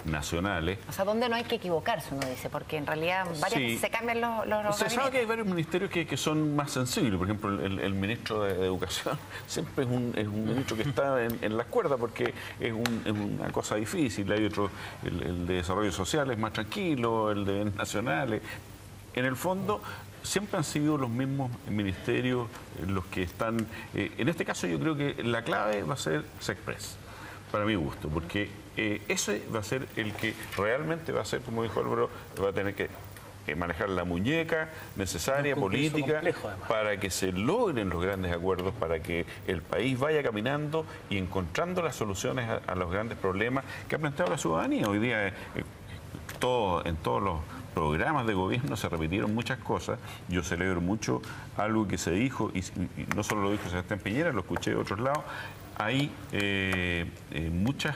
nacionales. O sea, ¿dónde no hay que equivocarse, uno dice? Porque en realidad se cambian los Se sabe que hay varios ministerios que son más sensibles. Por ejemplo, el ministro de Educación siempre es un ministro que está en las cuerdas porque es una cosa difícil. Hay otro, el de Desarrollo Social es más tranquilo, el de Bienes Nacionales. En el fondo, siempre han sido los mismos ministerios los que están... en este caso yo creo que la clave va a ser CESPRES, para mi gusto, porque ese va a ser el que realmente va a ser, como dijo Álvaro, va a tener que manejar la muñeca necesaria, política, para que se logren los grandes acuerdos, para que el país vaya caminando y encontrando las soluciones a los grandes problemas que ha planteado la ciudadanía. Hoy día, en todos los programas de gobierno se repitieron muchas cosas. Yo celebro mucho algo que se dijo, y no solo lo dijo Sebastián Piñera, lo escuché de otros lados. Hay muchos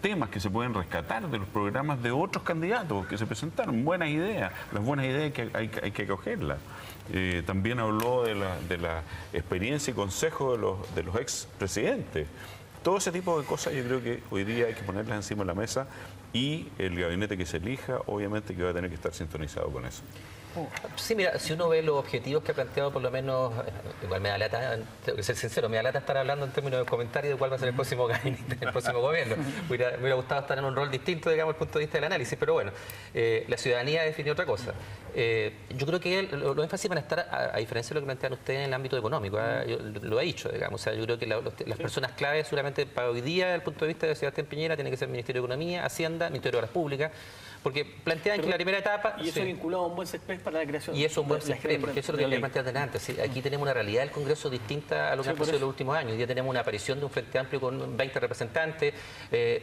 temas que se pueden rescatar de los programas de otros candidatos que se presentaron, buenas ideas, las buenas ideas hay que acogerlas. También habló de la experiencia y consejo de los expresidentes. Todo ese tipo de cosas yo creo que hoy día hay que ponerlas encima de la mesa, y el gabinete que se elija obviamente que va a tener que estar sintonizado con eso. Sí, mira, si uno ve los objetivos que ha planteado, por lo menos, igual me da lata, tengo que ser sincero, me da lata estar hablando en términos de comentarios de cuál va a ser el próximo gabinete, el próximo gobierno. Me hubiera gustado estar en un rol distinto, digamos, desde el punto de vista del análisis, pero bueno, la ciudadanía definió otra cosa. Yo creo que los énfasis van a estar, a diferencia de lo que plantean ustedes, en el ámbito económico. Yo lo he dicho, digamos, o sea, yo creo que las personas claves, seguramente para hoy día, desde el punto de vista de Sebastián Piñera, tiene que ser el Ministerio de Economía, Hacienda, Ministerio de Obras Públicas, porque plantean que la primera etapa... Y eso vinculado a un buen CESPRES para la creación. Y eso es un buen CESPRES, porque eso es lo que le planteé adelante. ¿Sí? Aquí tenemos una realidad del Congreso distinta a lo que ha pasado en los últimos años. Hoy día tenemos una aparición de un Frente Amplio con 20 representantes.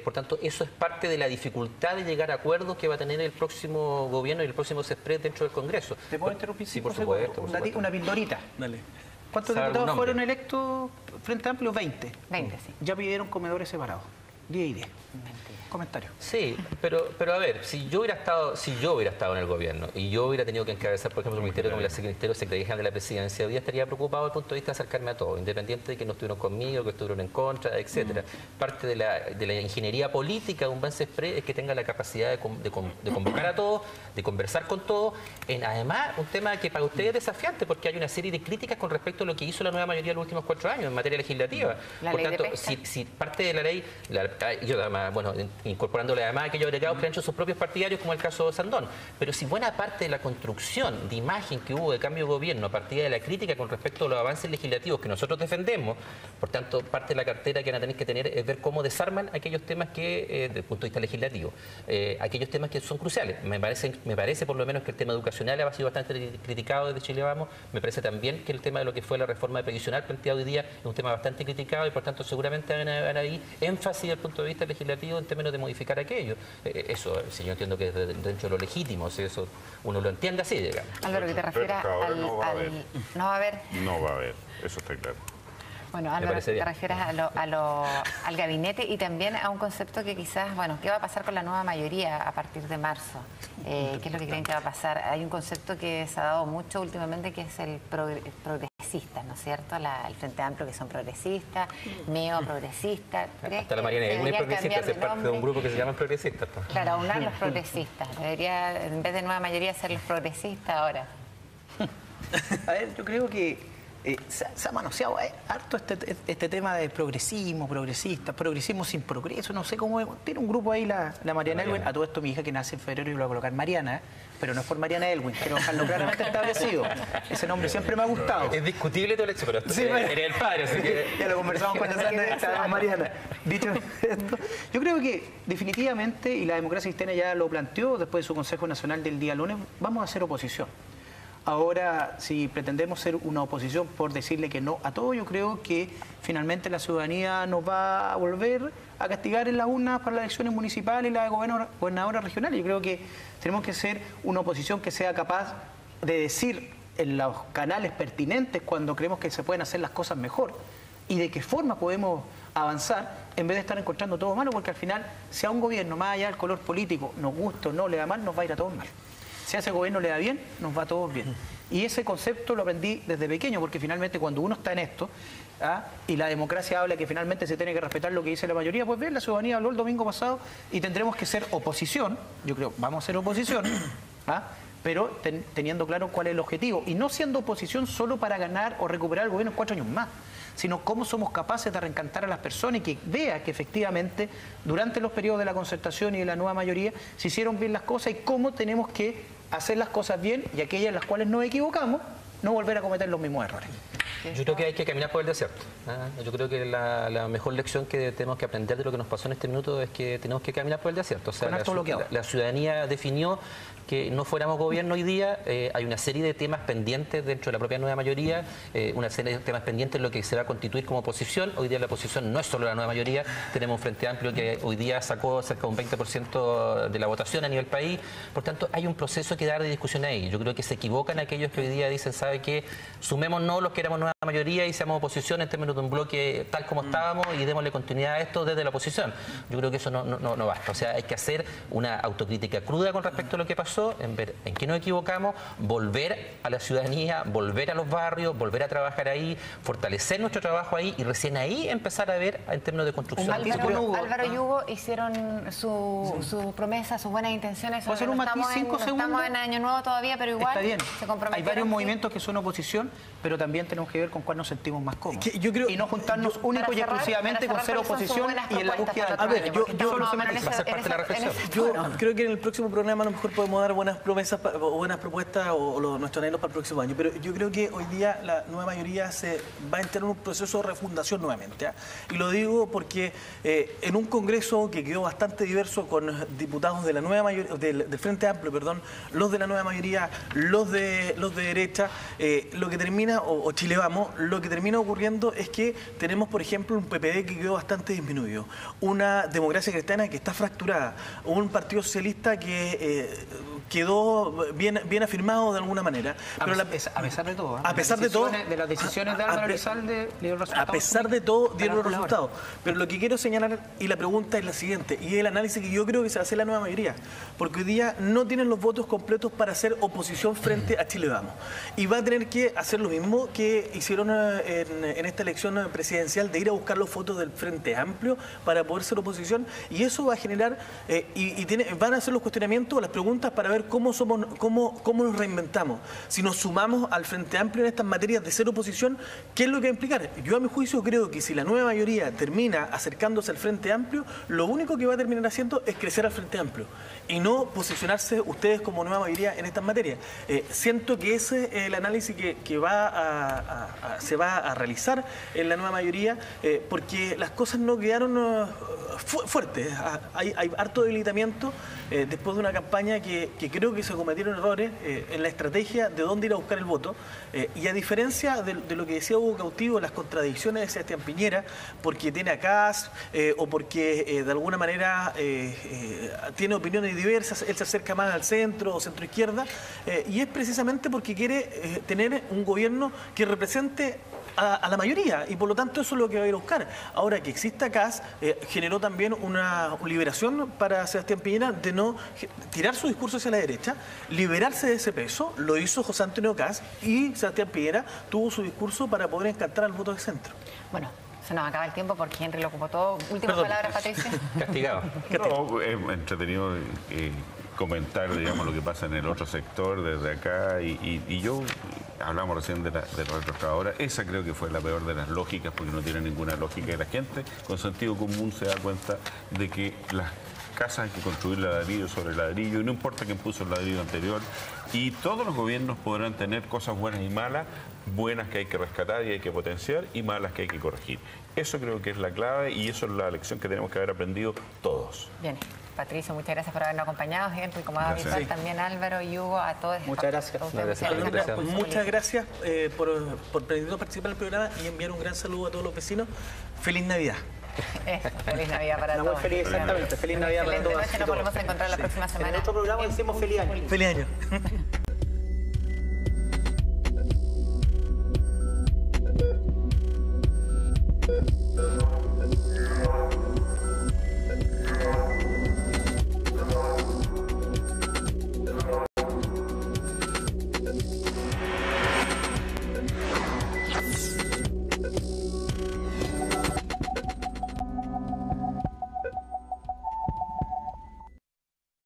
Por tanto, eso es parte de la dificultad de llegar a acuerdos que va a tener el próximo gobierno y el próximo CESPRES dentro del Congreso. ¿Te puedo interrumpir? Sí, por supuesto. Una pildorita. Dale. ¿Cuántos diputados fueron electos Frente Amplio? 20. 20, sí. Ya pidieron comedores separados. 10 y 10. Comentario. Sí, pero a ver, si yo hubiera estado en el gobierno y yo hubiera tenido que encabezar, por ejemplo, un ministerio como el Ministerio de Secretaría General de la Presidencia, hoy día estaría preocupado desde el punto de vista de acercarme a todo, independiente de que no estuvieron conmigo, que estuvieron en contra, etcétera. Parte de la ingeniería política de un buen CESPRES es que tenga la capacidad de convocar a todos, de conversar con todos, además un tema que para ustedes es desafiante, porque hay una serie de críticas con respecto a lo que hizo la nueva mayoría en los últimos 4 años en materia legislativa. Por tanto, si parte de la ley, yo además, bueno, incorporándole además aquellos agregados que han hecho sus propios partidarios, como el caso de Sandón. Pero si buena parte de la construcción de imagen que hubo de cambio de gobierno a partir de la crítica con respecto a los avances legislativos que nosotros defendemos, por tanto, parte de la cartera que van a tener que tener es ver cómo desarman aquellos temas que, desde el punto de vista legislativo, aquellos temas que son cruciales. Me parece por lo menos que el tema educacional ha sido bastante criticado desde Chile Vamos. Me parece también que el tema de lo que fue la reforma previsional planteado hoy día es un tema bastante criticado y por tanto seguramente van a haber ahí énfasis desde el punto de vista legislativo en términos de modificar aquello. Eso, si yo entiendo que es dentro de lo legítimo, si eso uno lo entiende así, digamos. Álvaro, que te refieras no va a haber. No va a haber. No va a haber, eso está claro. Bueno, Álvaro, te refieres al gabinete y también a un concepto que quizás, bueno, ¿qué va a pasar con la nueva mayoría a partir de marzo? ¿Qué es lo que creen que va a pasar? Hay un concepto que se ha dado mucho últimamente que es el progresista, ¿no es cierto? El Frente Amplio, que son progresistas, neoprogresistas. Hasta la Mariana Elwin es progresista, es parte de un grupo que se llama progresistas. Claro, aunar los progresistas. Debería, en vez de nueva mayoría, ser los progresistas ahora. A ver, yo creo que se ha manoseado harto este tema de progresismo, progresismo sin progreso, no sé cómo. Tiene un grupo ahí la Mariana Elwin. A todo esto mi hija que nace en febrero y lo voy a colocar Mariana, pero no es por Mariana Elwin, quiero dejarlo claramente establecido. Ese nombre siempre me ha gustado. Es discutible todo el hecho, pero sí, eres el padre, así que... Ya lo conversamos con la Mariana. Dicho esto, yo creo que definitivamente, y la democracia cristiana ya lo planteó después de su Consejo Nacional del día lunes, vamos a hacer oposición. Ahora, si pretendemos ser una oposición por decirle que no a todo, yo creo que finalmente la ciudadanía nos va a volver a castigar en las urnas para las elecciones municipales y las de gobernadoras regionales. Yo creo que tenemos que ser una oposición que sea capaz de decir en los canales pertinentes cuando creemos que se pueden hacer las cosas mejor y de qué forma podemos avanzar en vez de estar encontrando todo malo, porque al final, si a un gobierno, más allá del color político, nos gusta o no, le da mal, nos va a ir a todos mal. Si a ese gobierno le da bien, nos va a todos bien. Y ese concepto lo aprendí desde pequeño, porque finalmente cuando uno está en esto, y la democracia habla que finalmente se tiene que respetar lo que dice la mayoría, pues bien, la ciudadanía habló el domingo pasado y tendremos que ser oposición, yo creo, vamos a ser oposición, pero teniendo claro cuál es el objetivo, y no siendo oposición solo para ganar o recuperar el gobierno en 4 años más, sino cómo somos capaces de reencantar a las personas y que vea que efectivamente durante los periodos de la concertación y de la nueva mayoría se hicieron bien las cosas y cómo tenemos que hacer las cosas bien y aquellas en las cuales nos equivocamos, no volver a cometer los mismos errores. Yo creo que hay que caminar por el desierto. Yo creo que la mejor lección que tenemos que aprender de lo que nos pasó en este minuto es que tenemos que caminar por el desierto. O sea, la ciudadanía definió que no fuéramos gobierno hoy día. Hay una serie de temas pendientes dentro de la propia nueva mayoría, una serie de temas pendientes en lo que se va a constituir como oposición. Hoy día la oposición no es solo la nueva mayoría, tenemos un Frente Amplio que hoy día sacó cerca de un 20% de la votación a nivel país. Por tanto, hay un proceso que dar de discusión ahí. Yo creo que se equivocan aquellos que hoy día dicen, ¿sabe qué? Sumémonos los que éramos nueva mayoría y seamos oposición en términos de un bloque tal como estábamos y démosle continuidad a esto desde la oposición. Yo creo que eso no basta. O sea, hay que hacer una autocrítica cruda con respecto a lo que pasó, en ver en qué nos equivocamos, volver a la ciudadanía, volver a los barrios, volver a trabajar ahí, fortalecer nuestro trabajo ahí y recién ahí empezar a ver en términos de construcción. Álvaro y Hugo hicieron su promesa, sus buenas intenciones. ¿Puedo hacer un matiz 5 segundos? Estamos en Año Nuevo todavía, pero igual está bien. Se comprometieron. Hay varios movimientos que son oposición, pero también tenemos que ver con cuál nos sentimos más cómodos. Y no juntarnos único y exclusivamente con ser oposición y en la búsqueda del cambio. Yo creo que en el próximo programa a lo mejor podemos dar buenas promesas o buenas propuestas o nuestros anhelos para el próximo año. Pero yo creo que hoy día la nueva mayoría se va a entrar en un proceso de refundación nuevamente. Y lo digo porque en un Congreso que quedó bastante diverso con diputados de la nueva mayoría, del Frente Amplio, perdón, los de la nueva mayoría, los de derecha, lo que termina, o Chile Vamos, lo que termina ocurriendo es que tenemos, por ejemplo, un PPD que quedó bastante disminuido, una democracia cristiana que está fracturada, un partido socialista que quedó bien afirmado de alguna manera. Pero a pesar de todo. A pesar de todo. De las decisiones de Álvaro Elizalde dieron resultados. A pesar de todo, dieron los resultados. Pero lo que quiero señalar, y la pregunta es la siguiente, y el análisis que yo creo que se va a hacer la nueva mayoría, porque hoy día no tienen los votos completos para hacer oposición frente a Chile Vamos. Y va a tener que hacer lo mismo que hicieron en esta elección presidencial de ir a buscar los votos del Frente Amplio para poder ser oposición, y eso va a generar, van a hacer los cuestionamientos, las preguntas para ver cómo nos reinventamos. Si nos sumamos al Frente Amplio en estas materias de ser oposición, ¿qué es lo que va a implicar? Yo a mi juicio creo que si la nueva mayoría termina acercándose al Frente Amplio, lo único que va a terminar haciendo es crecer al Frente Amplio y no posicionarse ustedes como nueva mayoría en estas materias. Siento que ese es el análisis que se va a realizar en la nueva mayoría, porque las cosas no quedaron fuertes. Hay harto debilitamiento después de una campaña que creo que se cometieron errores en la estrategia de dónde ir a buscar el voto, y a diferencia de lo que decía Hugo Cautivo, las contradicciones de Sebastián Piñera, porque tiene a Kast o porque de alguna manera tiene opiniones diversas, él se acerca más al centro o centro-izquierda, y es precisamente porque quiere tener un gobierno que represente a la mayoría, y por lo tanto eso es lo que va a ir a buscar. Ahora, que exista Kast generó también una liberación para Sebastián Piñera de no tirar su discurso hacia la derecha, liberarse de ese peso. Lo hizo José Antonio Kast, y Sebastián Piñera tuvo su discurso para poder encantar al voto de centro. Bueno, se nos acaba el tiempo porque Henry lo ocupó todo. Últimas palabras, Patricio. Castigado. No, es entretenido comentar, digamos, lo que pasa en el otro sector desde acá, y yo, hablamos recién de la retroexcavadora, esa creo que fue la peor de las lógicas, porque no tiene ninguna lógica, y la gente con sentido común se da cuenta de que las casas hay que construir ladrillo sobre ladrillo, y no importa quién puso el ladrillo anterior, y todos los gobiernos podrán tener cosas buenas y malas, buenas que hay que rescatar y hay que potenciar, y malas que hay que corregir. Eso creo que es la clave, y eso es la lección que tenemos que haber aprendido todos. Bien. Patricio, muchas gracias por habernos acompañado. Henry, como habitual, también Álvaro y Hugo, a todos. Muchas gracias. Muchas gracias por permitirnos participar en el programa y enviar un gran saludo a todos los vecinos. ¡Feliz Navidad! Feliz Navidad para todos. Muy feliz, exactamente. Feliz Navidad para todos. Nos volvemos a encontrar la próxima semana. En otro programa decimos feliz año. ¡Feliz año!